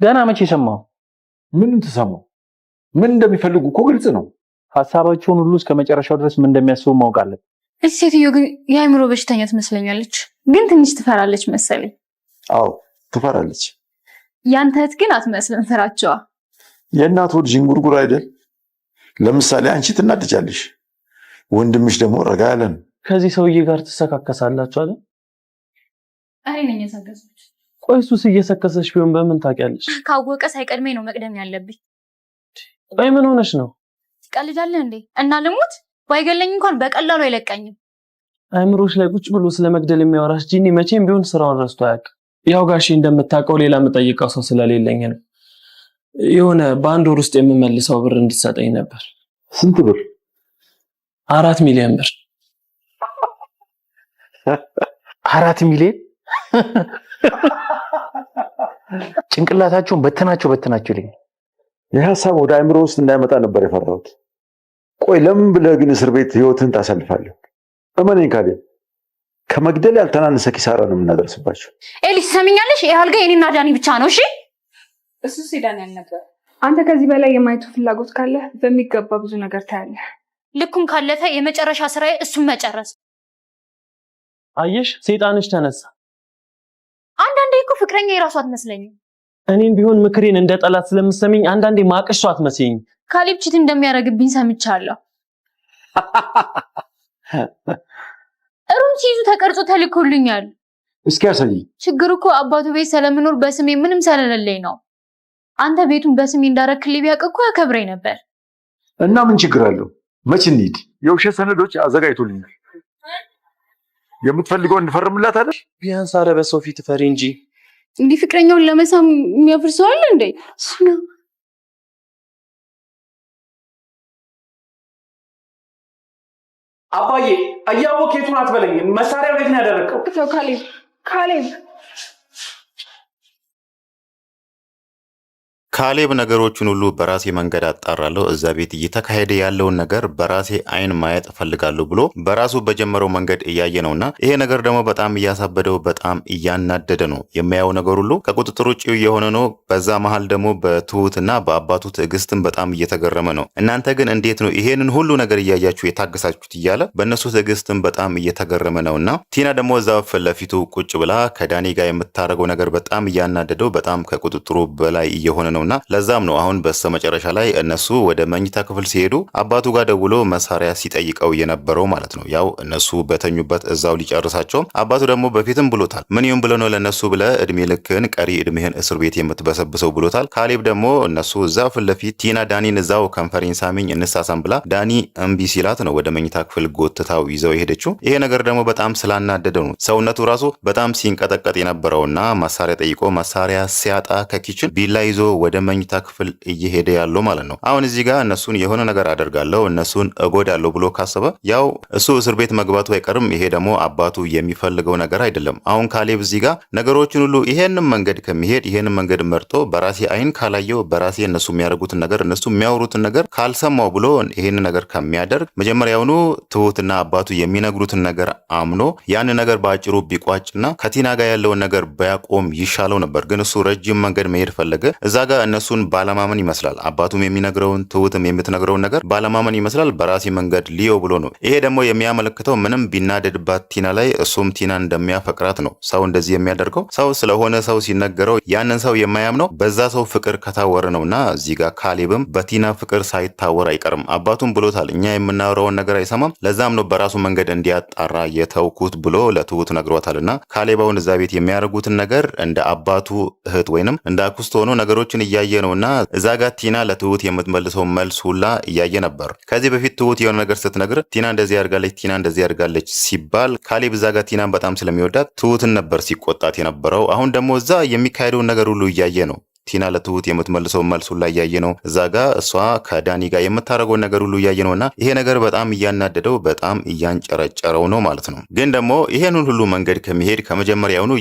ገና መቼ ሰማው? ምን ተሰማው? ምን እንደሚፈልጉ እኮ ግልጽ ነው። ሐሳባቸውን ሁሉ እስከ መጨረሻው ድረስ ምን እንደሚያስቡ ማውቃለሁ። እሺ ሴትዮ ግን የአእምሮ በሽተኛ ትመስለኛለች፣ ግን ትንሽ ትፈራለች መሰለኝ። አዎ ትፈራለች። ያንተ እህት ግን አትመስልም ፍራቸዋ። የእናት ወድ ዥንጉርጉር አይደል? ለምሳሌ አንቺ ትናደጃለሽ፣ ወንድምሽ ደግሞ ረጋ ያለ ነው። ከዚህ ሰውዬ ጋር ትሰካከሳላችሁ አይደል? አይ ነኝ የሰከሰች። ቆይ እሱስ እየሰከሰሽ ቢሆን በምን ታውቂያለሽ? ካወቀ ሳይቀድመኝ ነው መቅደም ያለብኝ። ቆይ ምን ሆነሽ ነው? ትቀልዳለህ እንዴ? እና ልሙት ባይገለኝ እንኳን በቀላሉ አይለቀኝም። አእምሮሽ ላይ ቁጭ ብሎ ስለመግደል የሚያወራሽ ጂኒ መቼም ቢሆን ስራውን ረስቶ አያውቅም። ያው ጋሼ እንደምታውቀው ሌላ የምጠይቀው ሰው ስለሌለኝ ነው። የሆነ በአንድ ወር ውስጥ የምመልሰው ብር እንድትሰጠኝ ነበር። ስንት ብር? 4 ሚሊዮን ብር። 4 ሚሊዮን? ጭንቅላታቸውን በትናቸው ይልኝ። የሐሳብ ወደ አእምሮ ውስጥ እንዳይመጣ ነበር የፈራሁት። ቆይ ለምን ብለህ ግን እስር ቤት ህይወትን ታሳልፋለህ? እመነኝ ካሌብ፣ ከመግደል ያልተናነሰ ኪሳራ ነው የምናደርስባቸው። ኤሊስ ሰሚኛለሽ? ይሄ አልጋ የኔና ዳኒ ብቻ ነው። እሺ እሱ ሲዳን ያልነበር። አንተ ከዚህ በላይ የማየቱ ፍላጎት ካለ በሚገባ ብዙ ነገር ታያለህ። ልኩን ካለፈ የመጨረሻ ስራዬ እሱን መጨረስ። አየሽ፣ ሰይጣንሽ ተነሳ። አንዳንዴ እኮ ፍቅረኛ የራሱ አትመስለኝም። እኔም ቢሆን ምክሬን እንደ ጠላት ስለምሰሚኝ አንዳንዴ ማቀሻ አትመስይኝ። ካሌብ ቺት እንደሚያደርግብኝ ሰምቻለሁ። ሩም ሲይዙ ተቀርጾ ተልኮልኛል። እስኪ ያሳይ። ችግሩ እኮ አባቱ ቤት ስለምኖር በስሜ ምንም ስለሌለኝ ነው። አንተ ቤቱን በስሜ እንዳረክልኝ ቢያውቅ እኮ ያከብረኝ ነበር። እና ምን ችግር አለው? መች እንሂድ? የውሸት ሰነዶች አዘጋጅቶልኛል። የምትፈልገው እንፈርምላት አይደል? ቢያንስ ኧረ በሰው ፊት ፈሪ እንጂ። እንዲህ ፍቅረኛውን ለመሳም የሚያፈርሰው አለ እንዴ? አባዬ አያወቅ የቱን አትበለኝ። መሳሪያው የት ነው ያደረከው? ተው ካሌብ ካሌብ ነገሮችን ሁሉ በራሴ መንገድ አጣራለሁ፣ እዛ ቤት እየተካሄደ ያለውን ነገር በራሴ አይን ማየት እፈልጋለሁ ብሎ በራሱ በጀመረው መንገድ እያየ ነውና ይሄ ነገር ደግሞ በጣም እያሳበደው በጣም እያናደደ ነው። የሚያየው ነገር ሁሉ ከቁጥጥር ውጭ የሆነ ነው። በዛ መሃል ደግሞ በትሁትና በአባቱ ትዕግስትን በጣም እየተገረመ ነው። እናንተ ግን እንዴት ነው ይሄንን ሁሉ ነገር እያያችሁ የታገሳችሁት እያለ በእነሱ ትዕግስትን በጣም እየተገረመ ነውና ቲና ደግሞ እዛ ፊት ለፊቱ ቁጭ ብላ ከዳኒ ጋር የምታደርገው ነገር በጣም እያናደደው በጣም ከቁጥጥሩ በላይ እየሆነ ነው። ለዛም ነው አሁን በስተመጨረሻ ላይ እነሱ ወደ መኝታ ክፍል ሲሄዱ አባቱ ጋር ደውሎ መሳሪያ ሲጠይቀው የነበረው ማለት ነው። ያው እነሱ በተኙበት እዛው ሊጨርሳቸው አባቱ ደግሞ በፊትም ብሎታል። ምን ይሁን ብሎ ነው ለነሱ ብለ እድሜ ልክን ቀሪ እድሜህን እስር ቤት የምትበሰብሰው ብሎታል። ካሌብ ደግሞ እነሱ እዛው ፊት ለፊት ቲና ዳኒን እዛው ከንፈሬን ሳሚኝ እንሳሳም ብላ ዳኒ እምቢ ሲላት ነው ወደ መኝታ ክፍል ጎትታው ይዘው የሄደችው። ይሄ ነገር ደግሞ በጣም ስላናደደው ነው ሰውነቱ ራሱ በጣም ሲንቀጠቀጥ የነበረውና መሳሪያ ጠይቆ መሳሪያ ሲያጣ ከኪችን ቢላ ይዞ ወደ መኝታ ክፍል እየሄደ ያለው ማለት ነው። አሁን እዚህ ጋር እነሱን የሆነ ነገር አደርጋለሁ እነሱን እጎዳለሁ ብሎ ካሰበ ያው እሱ እስር ቤት መግባቱ አይቀርም። ይሄ ደግሞ አባቱ የሚፈልገው ነገር አይደለም። አሁን ካሌብ እዚህ ጋር ነገሮችን ሁሉ ይሄንን መንገድ ከሚሄድ ይሄንን መንገድ መርጦ በራሴ አይን ካላየው በራሴ እነሱ የሚያደርጉትን ነገር እነሱ የሚያወሩትን ነገር ካልሰማው ብሎ ይሄንን ነገር ከሚያደርግ መጀመሪያውኑ ትሁትና አባቱ የሚነግሩትን ነገር አምኖ ያን ነገር በአጭሩ ቢቋጭና ከቲና ጋር ያለውን ነገር ባያቆም ይሻለው ነበር። ግን እሱ ረጅም መንገድ መሄድ ፈለገ። እዛ ጋር እነሱን ባለማመን ይመስላል አባቱም የሚነግረውን ትሁትም የምትነግረውን ነገር ባለማመን ይመስላል በራሴ መንገድ ሊዮ ብሎ ነው። ይሄ ደግሞ የሚያመለክተው ምንም ቢናደድባት ቲና ላይ እሱም ቲና እንደሚያፈቅራት ነው። ሰው እንደዚህ የሚያደርገው ሰው ስለሆነ ሰው ሲነገረው ያንን ሰው የማያምነው በዛ ሰው ፍቅር ከታወረ ነውና እዚህ ጋር ካሌብም በቲና ፍቅር ሳይታወር አይቀርም። አባቱም ብሎታል እኛ የምናወራውን ነገር አይሰማም፣ ለዛም ነው በራሱ መንገድ እንዲያጣራ የተውኩት ብሎ ለትሁት ነግሯታልና ካሌባውን እዛ ቤት የሚያደርጉትን ነገር እንደ አባቱ እህት ወይንም እንደ አክስት ሆኖ ነገሮችን እያየ ነውና እዛ ጋር ቲና ለትሁት የምትመልሰው መልስ ሁላ እያየ ነበር። ከዚህ በፊት ትሁት የሆነ ነገር ስትነግር ቲና እንደዚህ ያርጋለች ቲና እንደዚህ ያርጋለች ሲባል ካሌብ እዛ ጋር ቲናን በጣም ስለሚወዳት ትሁትን ነበር ሲቆጣት የነበረው። አሁን ደግሞ እዛ የሚካሄደውን ነገር ሁሉ እያየ ነው። ቲና ለትሁት የምትመልሰው መልስ ሁላ እያየ ነው። እዛ ጋር እሷ ከዳኒ ጋር የምታደርገው ነገር ሁሉ እያየ ነውና ይሄ ነገር በጣም እያናደደው በጣም እያንጨረጨረው ነው ማለት ነው። ግን ደግሞ ይሄንን ሁሉ መንገድ ከሚሄድ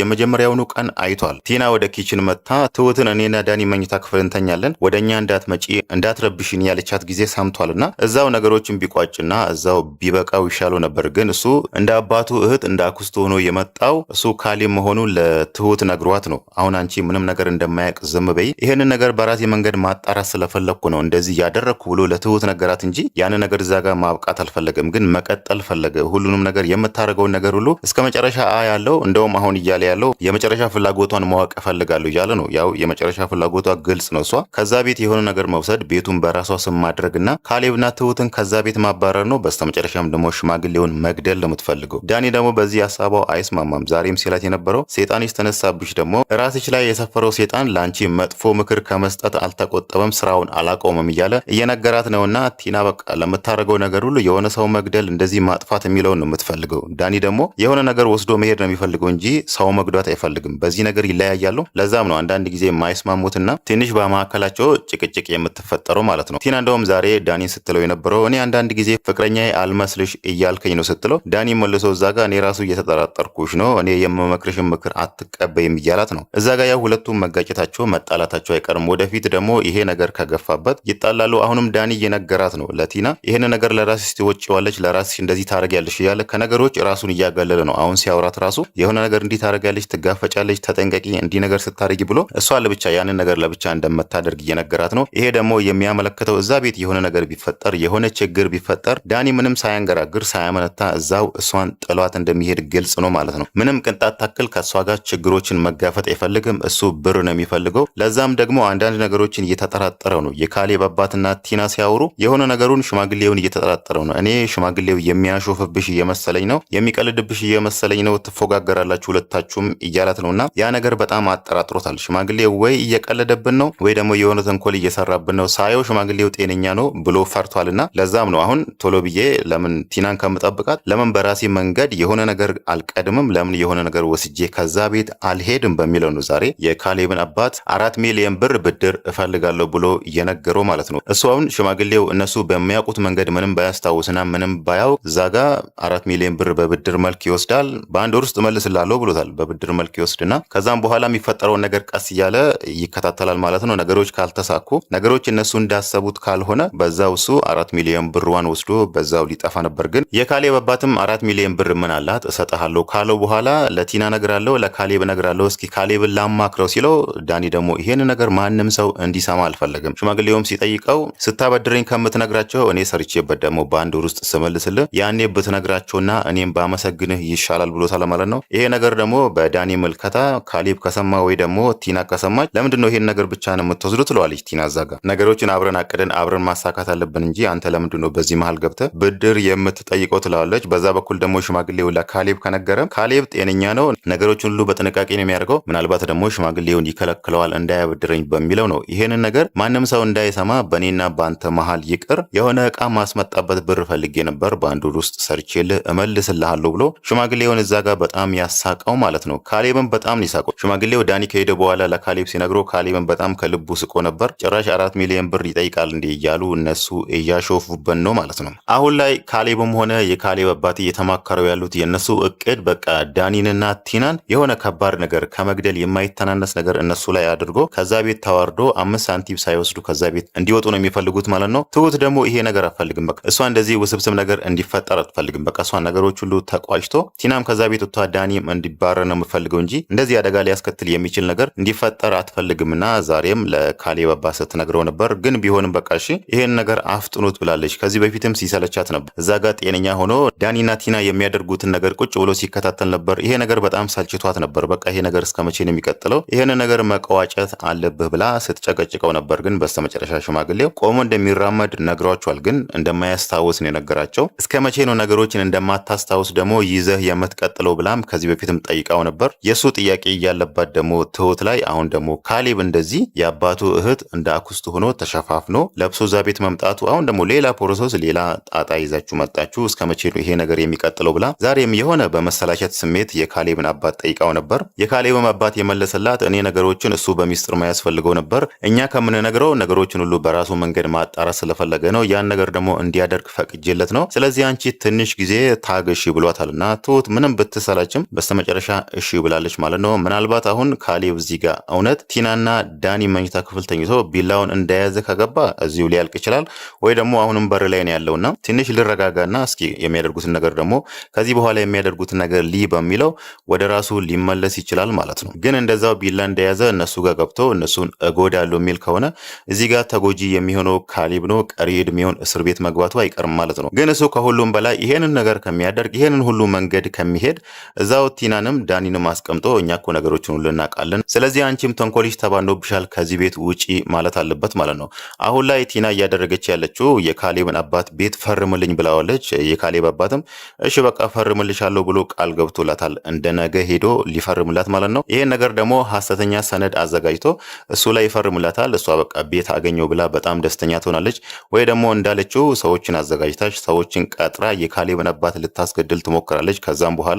የመጀመሪያውኑ ቀን አይቷል። ቲና ወደ ኪችን መታ ትሁትን እኔና ዳኒ መኝታ ክፍል እንተኛለን ወደኛ እንዳትመጪ እንዳትረብሽኝ ያለቻት ጊዜ ሰምቷልና እዛው ነገሮችን ቢቋጭና እዛው ቢበቃው ይሻለው ነበር። ግን እሱ እንደ አባቱ እህት እንደ አክስቱ ሆኖ የመጣው እሱ ካሌብ መሆኑን ለትሁት ነግሯት ነው። አሁን አንቺ ምንም ነገር እንደማያውቅ ዝም በይ ይሄንን ነገር በራሴ መንገድ ማጣራት ስለፈለኩ ነው እንደዚህ ያደረኩ ብሎ ለትሁት ነገራት እንጂ ያን ነገር እዛ ጋር ማብቃት አልፈለገም። ግን መቀጠል ፈለገ። ሁሉንም ነገር የምታደርገውን ነገር ሁሉ እስከ መጨረሻ ያለው እንደውም አሁን እያለ ያለው የመጨረሻ ፍላጎቷን ማወቅ እፈልጋለሁ እያለ ነው። ያው የመጨረሻ ፍላጎቷ ግልጽ ነው። እሷ ከዛ ቤት የሆነ ነገር መውሰድ፣ ቤቱን በራሷ ስም ማድረግና ካሌብና ትሁትን ከዛ ቤት ማባረር ነው። በስተመጨረሻም ደግሞ ሽማግሌውን መግደል ነው የምትፈልገው። ዳኒ ደግሞ በዚህ ሀሳቧ አይስማማም። ዛሬም ሲላት የነበረው ሴጣንሽ ተነሳብሽ፣ ደግሞ ራስሽ ላይ የሰፈረው ሴጣን ለአንቺ መጥፎ ምክር ከመስጠት አልተቆጠበም፣ ስራውን አላቆመም እያለ እየነገራት ነውና ቲና በቃ ለምታደርገው ነገር ሁሉ የሆነ ሰው መግደል እንደዚህ ማጥፋት የሚለውን ነው የምትፈልገው። ዳኒ ደግሞ የሆነ ነገር ወስዶ መሄድ ነው የሚፈልገው እንጂ ሰው መግዷት አይፈልግም። በዚህ ነገር ይለያያሉ። ለዛም ነው አንዳንድ ጊዜ የማይስማሙትና ትንሽ በመካከላቸው ጭቅጭቅ የምትፈጠረው ማለት ነው። ቲና እንደውም ዛሬ ዳኒን ስትለው የነበረው እኔ አንዳንድ ጊዜ ፍቅረኛዬ አልመስልሽ እያልከኝ ነው ስትለው፣ ዳኒ መልሶ እዛ ጋር እኔ ራሱ እየተጠራጠርኩሽ ነው፣ እኔ የምመክርሽን ምክር አትቀበይም እያላት ነው። እዛ ጋር ያው ሁለቱም መጋጨታቸው መጣላታቸው አይቀርም። ወደፊት ደግሞ ይሄ ነገር ከገፋበት ይጣላሉ። አሁንም ዳኒ እየነገራት ነው ለቲና ይሄን ነገር ለራስሽ ትወጪዋለች፣ ለራስሽ እንደዚህ ታረጊያለሽ እያለ ከነገሮች ራሱን እያገለለ ነው። አሁን ሲያወራት ራሱ የሆነ ነገር እንዲህ ታረጊያለሽ፣ ትጋፈጫለች፣ ተጠንቀቂ፣ እንዲህ ነገር ስታረጊ ብሎ እሷ ለብቻ ያንን ነገር ለብቻ እንደምታደርግ እየነገራት ነው። ይሄ ደግሞ የሚያመለክተው እዛ ቤት የሆነ ነገር ቢፈጠር የሆነ ችግር ቢፈጠር ዳኒ ምንም ሳያንገራግር ሳያመነታ እዛው እሷን ጥሏት እንደሚሄድ ግልጽ ነው ማለት ነው። ምንም ቅንጣት ታክል ከእሷ ጋር ችግሮችን መጋፈጥ አይፈልግም። እሱ ብር ነው የሚፈልገው። ለዛም ደግሞ አንዳንድ ነገሮችን እየተጠራጠረው ነው። የካሌብ አባትና ቲና ሲያወሩ የሆነ ነገሩን ሽማግሌውን እየተጠራጠረው ነው። እኔ ሽማግሌው የሚያሾፍብሽ እየመሰለኝ ነው፣ የሚቀልድብሽ እየመሰለኝ ነው፣ ትፎጋገራላችሁ ሁለታችሁም እያላት ነውና ያ ነገር በጣም አጠራጥሮታል። ሽማግሌው ወይ እየቀለደብን ነው ወይ ደግሞ የሆነ ተንኮል እየሰራብን ነው፣ ሳየው ሽማግሌው ጤነኛ ነው ብሎ ፈርቷልና ለዛም ነው አሁን ቶሎ ብዬ ለምን ቲናን ከምጠብቃት ለምን በራሴ መንገድ የሆነ ነገር አልቀድምም፣ ለምን የሆነ ነገር ወስጄ ከዛ ቤት አልሄድም በሚለው ነው ዛሬ የካሌብን አባት 4 ሚሊዮን ብር ብድር እፈልጋለሁ ብሎ እየነገረው ማለት ነው። እሱ አሁን ሽማግሌው እነሱ በሚያውቁት መንገድ ምንም ባያስታውስና ምንም ባያውቅ እዛ ጋ 4 ሚሊዮን ብር በብድር መልክ ይወስዳል። በአንድ ወር ውስጥ እመልስላለሁ ብሎታል። በብድር መልክ ይወስድና ከዛም በኋላ የሚፈጠረውን ነገር ቀስ እያለ ይከታተላል ማለት ነው። ነገሮች ካልተሳኩ፣ ነገሮች እነሱ እንዳሰቡት ካልሆነ በዛው እሱ 4 ሚሊዮን ብርዋን ወስዶ በዛው ሊጠፋ ነበር። ግን የካሌብ አባትም 4 ሚሊዮን ብር ምን አላት እሰጥሃለሁ ካለው በኋላ ለቲና ነግራለሁ፣ ለካሌብ ነግራለሁ፣ እስኪ ካሌብን ላማክረው ሲለው ዳኒ ደግሞ ይሄን ነገር ማንም ሰው እንዲሰማ አልፈለግም። ሽማግሌውም ሲጠይቀው ስታበድረኝ ከምትነግራቸው እኔ ሰርቼበት ደግሞ በአንድ ወር ውስጥ ስመልስልህ ያኔ ብትነግራቸውና እኔም ባመሰግንህ ይሻላል ብሎታል ማለት ነው። ይሄ ነገር ደግሞ በዳኒ ምልከታ ካሌብ ከሰማ ወይ ደግሞ ቲና ከሰማች ለምንድን ነው ይሄን ነገር ብቻ ነው የምትወስዱ ትለዋለች ቲና። እዛጋ ነገሮችን አብረን አቅደን አብረን ማሳካት አለብን እንጂ አንተ ለምንድን ነው በዚህ መሀል ገብተህ ብድር የምትጠይቀው ትለዋለች። በዛ በኩል ደግሞ ሽማግሌው ለካሌብ ከነገረ ካሌብ ጤነኛ ነው፣ ነገሮችን ሁሉ በጥንቃቄ ነው የሚያደርገው። ምናልባት ደግሞ ሽማግሌውን ይከለክለዋል እንዳያበድረኝ በሚለው ነው። ይሄንን ነገር ማንም ሰው እንዳይሰማ በእኔና በአንተ መሀል ይቅር፣ የሆነ እቃ ማስመጣበት ብር ፈልጌ ነበር በአንድ ወር ውስጥ ሰርቼልህ እመልስልሃለሁ ብሎ ሽማግሌውን እዛ ጋር በጣም ያሳቀው ማለት ነው። ካሌብን በጣም ይሳቀው። ሽማግሌው ዳኒ ከሄደ በኋላ ለካሌብ ሲነግረው ካሌብን በጣም ከልቡ ስቆ ነበር። ጭራሽ 4 ሚሊዮን ብር ይጠይቃል እንዴ እያሉ እነሱ እያሾፉበት ነው ማለት ነው። አሁን ላይ ካሌብም ሆነ የካሌብ አባት እየተማከረው ያሉት የእነሱ እቅድ በቃ ዳኒንና ቲናን የሆነ ከባድ ነገር ከመግደል የማይተናነስ ነገር እነሱ ላይ አድርጎ ከዛ ቤት ተዋርዶ 5 ሳንቲም ሳይወስዱ ከዛ ቤት እንዲወጡ ነው የሚፈልጉት ማለት ነው። ትሁት ደግሞ ይሄ ነገር አትፈልግም። በቃ እሷ እንደዚህ ውስብስብ ነገር እንዲፈጠር አትፈልግም። በቃ እሷ ነገሮች ሁሉ ተቋጭቶ ቲናም ከዛ ቤት ወጥታ ዳኒም እንዲባረር ነው የምፈልገው እንጂ እንደዚህ አደጋ ሊያስከትል የሚችል ነገር እንዲፈጠር አትፈልግምና ዛሬም ለካሌብ አባት ስትነግረው ነበር። ግን ቢሆንም በቃ እሺ ይሄን ነገር አፍጥኑት ብላለች። ከዚህ በፊትም ሲሰለቻት ነበር። እዛ ጋር ጤነኛ ሆኖ ዳኒና ቲና የሚያደርጉትን ነገር ቁጭ ብሎ ሲከታተል ነበር። ይሄ ነገር በጣም ሰልችቷት ነበር። በቃ ይሄ ነገር እስከ መቼ ነው የሚቀጥለው? ይሄን ነገር መቀዋጨት አለብህ ብላ ስትጨቀጭቀው ነበር። ግን በስተመጨረሻ ሽማግሌው ቆሞ እንደሚራመድ ነግሯቸዋል። ግን እንደማያስታውስ ነው የነገራቸው። እስከ መቼ ነው ነገሮችን እንደማታስታውስ ደግሞ ይዘህ የምትቀጥለው ብላም ከዚህ በፊትም ጠይቃው ነበር። የሱ ጥያቄ እያለባት ደግሞ ትሁት ላይ አሁን ደግሞ ካሌብ እንደዚህ የአባቱ እህት እንደ አክስቱ ሆኖ ተሸፋፍኖ ለብሶ እዛ ቤት መምጣቱ አሁን ደግሞ ሌላ ፕሮሰስ ሌላ ጣጣ ይዛችሁ መጣችሁ። እስከ መቼ ነው ይሄ ነገር የሚቀጥለው ብላ ዛሬም የሆነ በመሰላቸት ስሜት የካሌብን አባት ጠይቃው ነበር። የካሌብም አባት የመለሰላት እኔ ነገሮችን እሱ በሚስጥር ማያስፈልገው ነበር፣ እኛ ከምንነግረው ነገሮችን ሁሉ በራሱ መንገድ ማጣራት ስለፈለገ ነው። ያን ነገር ደግሞ እንዲያደርግ ፈቅጄለት ነው። ስለዚህ አንቺ ትንሽ ጊዜ ታገሺ ብሏታልና ትሁት ምንም ብትሰላችም በስተመጨረሻ እሺ ብላለች ማለት ነው። ምናልባት አሁን ካሌብ እዚህ ጋር እውነት ቲናና ዳኒ መኝታ ክፍል ተኝቶ ቢላውን እንደያዘ ከገባ እዚሁ ሊያልቅ ይችላል፣ ወይ ደግሞ አሁንም በር ላይ ነው ያለውና ትንሽ ልረጋጋና እስኪ የሚያደርጉትን ነገር ደግሞ ከዚህ በኋላ የሚያደርጉትን ነገር በሚለው ወደ ራሱ ሊመለስ ይችላል ማለት ነው። ግን እንደዛው ቢላ እንደያዘ እነሱ ጋር ገብቶ እነሱን እጎዳለሁ የሚል ከሆነ እዚህ ጋር ተጎጂ የሚሆነው ካሌብ ነው። ቀሪ እድሜውን እስር ቤት መግባቱ አይቀርም ማለት ነው። ግን እሱ ከሁሉም በላይ ይሄንን ነገር ከሚያደርግ ይሄንን ሁሉ መንገድ ከሚሄድ እዛው ቲናንም ዳኒንም አስቀምጦ እኛ እኮ ነገሮችን ሁሉ እናውቃለን፣ ስለዚህ አንቺም ተንኮልሽ ተባንዶብሻል፣ ከዚህ ቤት ውጪ ማለት አለበት ማለት ነው። አሁን ላይ ቲና እያደረገች ያለችው የካሌብን አባት ቤት ፈርምልኝ ብላዋለች። የካሌብ አባትም እሺ በቃ ፈርምልሻለሁ ብሎ ቃል ገብቶላታል፣ እንደ ነገ ሄዶ ሊፈርምላት ማለት ነው። ይሄን ነገር ደግሞ ሐሰተኛ ሰነድ አዘጋጅቶ እሱ ላይ ይፈርምላታል። እሷ በቃ ቤት አገኘው ብላ በጣም ደስተኛ ትሆናለች። ወይ ደግሞ እንዳለችው ሰዎችን አዘጋጅታች ሰዎችን ቀጥራ የካሌብን አባት ልታስገድል ትሞክራለች። ከዛም በኋላ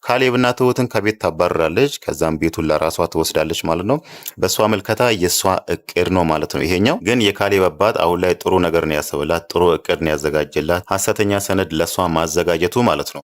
ካሌብና ትሁትን ከቤት ታባርራለች። ከዛም ቤቱን ለራሷ ትወስዳለች ማለት ነው። በእሷ ምልከታ የእሷ እቅድ ነው ማለት ነው ይሄኛው። ግን የካሌብ አባት አሁን ላይ ጥሩ ነገር ነው ያሰበላት፣ ጥሩ እቅድ ነው ያዘጋጀላት፣ ሐሰተኛ ሰነድ ለእሷ ማዘጋጀቱ ማለት ነው።